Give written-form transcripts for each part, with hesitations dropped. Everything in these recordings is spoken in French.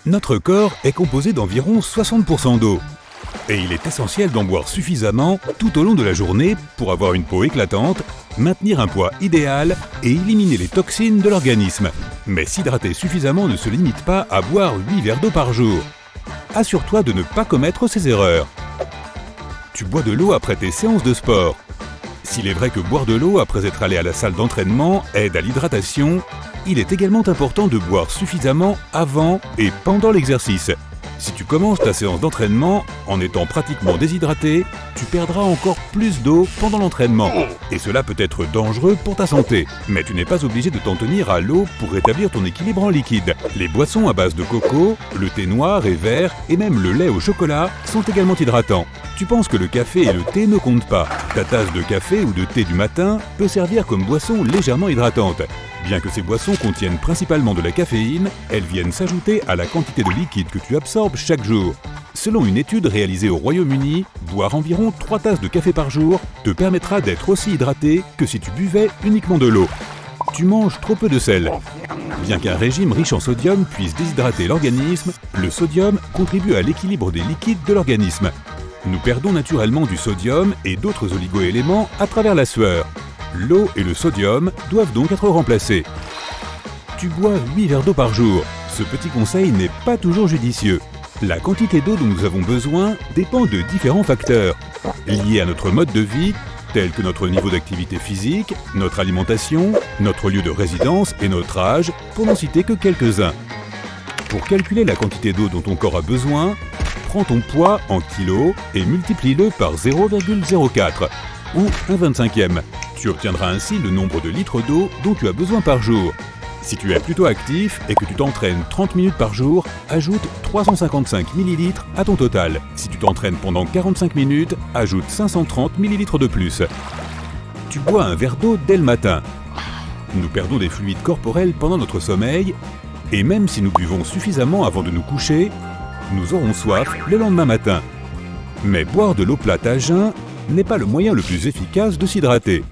Notre corps est composé d'environ 60% d'eau. Et il est essentiel d'en boire suffisamment tout au long de la journée pour avoir une peau éclatante, maintenir un poids idéal et éliminer les toxines de l'organisme. Mais s'hydrater suffisamment ne se limite pas à boire 8 verres d'eau par jour. Assure-toi de ne pas commettre ces erreurs. Tu bois de l'eau après tes séances de sport. S'il est vrai que boire de l'eau après être allé à la salle d'entraînement aide à l'hydratation, il est également important de boire suffisamment avant et pendant l'exercice. Si tu commences ta séance d'entraînement en étant pratiquement déshydraté, tu perdras encore plus d'eau pendant l'entraînement. Et cela peut être dangereux pour ta santé. Mais tu n'es pas obligé de t'en tenir à l'eau pour rétablir ton équilibre en liquide. Les boissons à base de coco, le thé noir et vert et même le lait au chocolat sont également hydratants. Tu penses que le café et le thé ne comptent pas. Ta tasse de café ou de thé du matin peut servir comme boisson légèrement hydratante. Bien que ces boissons contiennent principalement de la caféine, elles viennent s'ajouter à la quantité de liquide que tu absorbes chaque jour. Selon une étude réalisée au Royaume-Uni, boire environ 3 tasses de café par jour te permettra d'être aussi hydraté que si tu buvais uniquement de l'eau. Tu manges trop peu de sel. Bien qu'un régime riche en sodium puisse déshydrater l'organisme, le sodium contribue à l'équilibre des liquides de l'organisme. Nous perdons naturellement du sodium et d'autres oligo-éléments à travers la sueur. L'eau et le sodium doivent donc être remplacés. Tu bois 8 verres d'eau par jour. Ce petit conseil n'est pas toujours judicieux. La quantité d'eau dont nous avons besoin dépend de différents facteurs, liés à notre mode de vie, tels que notre niveau d'activité physique, notre alimentation, notre lieu de résidence et notre âge, pour n'en citer que quelques-uns. Pour calculer la quantité d'eau dont ton corps a besoin, prends ton poids en kilos et multiplie-le par 0,04 ou 1/25e. Tu obtiendras ainsi le nombre de litres d'eau dont tu as besoin par jour. Si tu es plutôt actif et que tu t'entraînes 30 minutes par jour, ajoute 355 ml à ton total. Si tu t'entraînes pendant 45 minutes, ajoute 530 ml de plus. Tu bois un verre d'eau dès le matin. Nous perdons des fluides corporels pendant notre sommeil et même si nous buvons suffisamment avant de nous coucher, nous aurons soif le lendemain matin. Mais boire de l'eau plate à jeun n'est pas le moyen le plus efficace de s'hydrater.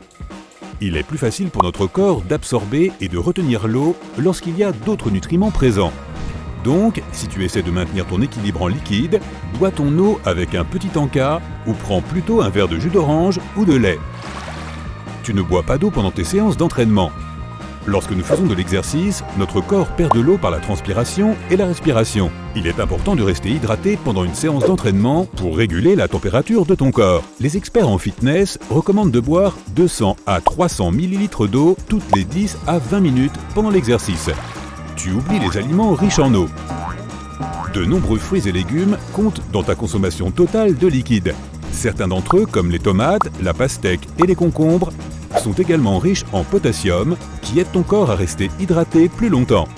Il est plus facile pour notre corps d'absorber et de retenir l'eau lorsqu'il y a d'autres nutriments présents. Donc, si tu essaies de maintenir ton équilibre en liquide, bois ton eau avec un petit encas ou prends plutôt un verre de jus d'orange ou de lait. Tu ne bois pas d'eau pendant tes séances d'entraînement. Lorsque nous faisons de l'exercice, notre corps perd de l'eau par la transpiration et la respiration. Il est important de rester hydraté pendant une séance d'entraînement pour réguler la température de ton corps. Les experts en fitness recommandent de boire 200 à 300 ml d'eau toutes les 10 à 20 minutes pendant l'exercice. Tu oublies les aliments riches en eau. De nombreux fruits et légumes comptent dans ta consommation totale de liquide. Certains d'entre eux, comme les tomates, la pastèque et les concombres, sont également riches en potassium, qui aide ton corps à rester hydraté plus longtemps.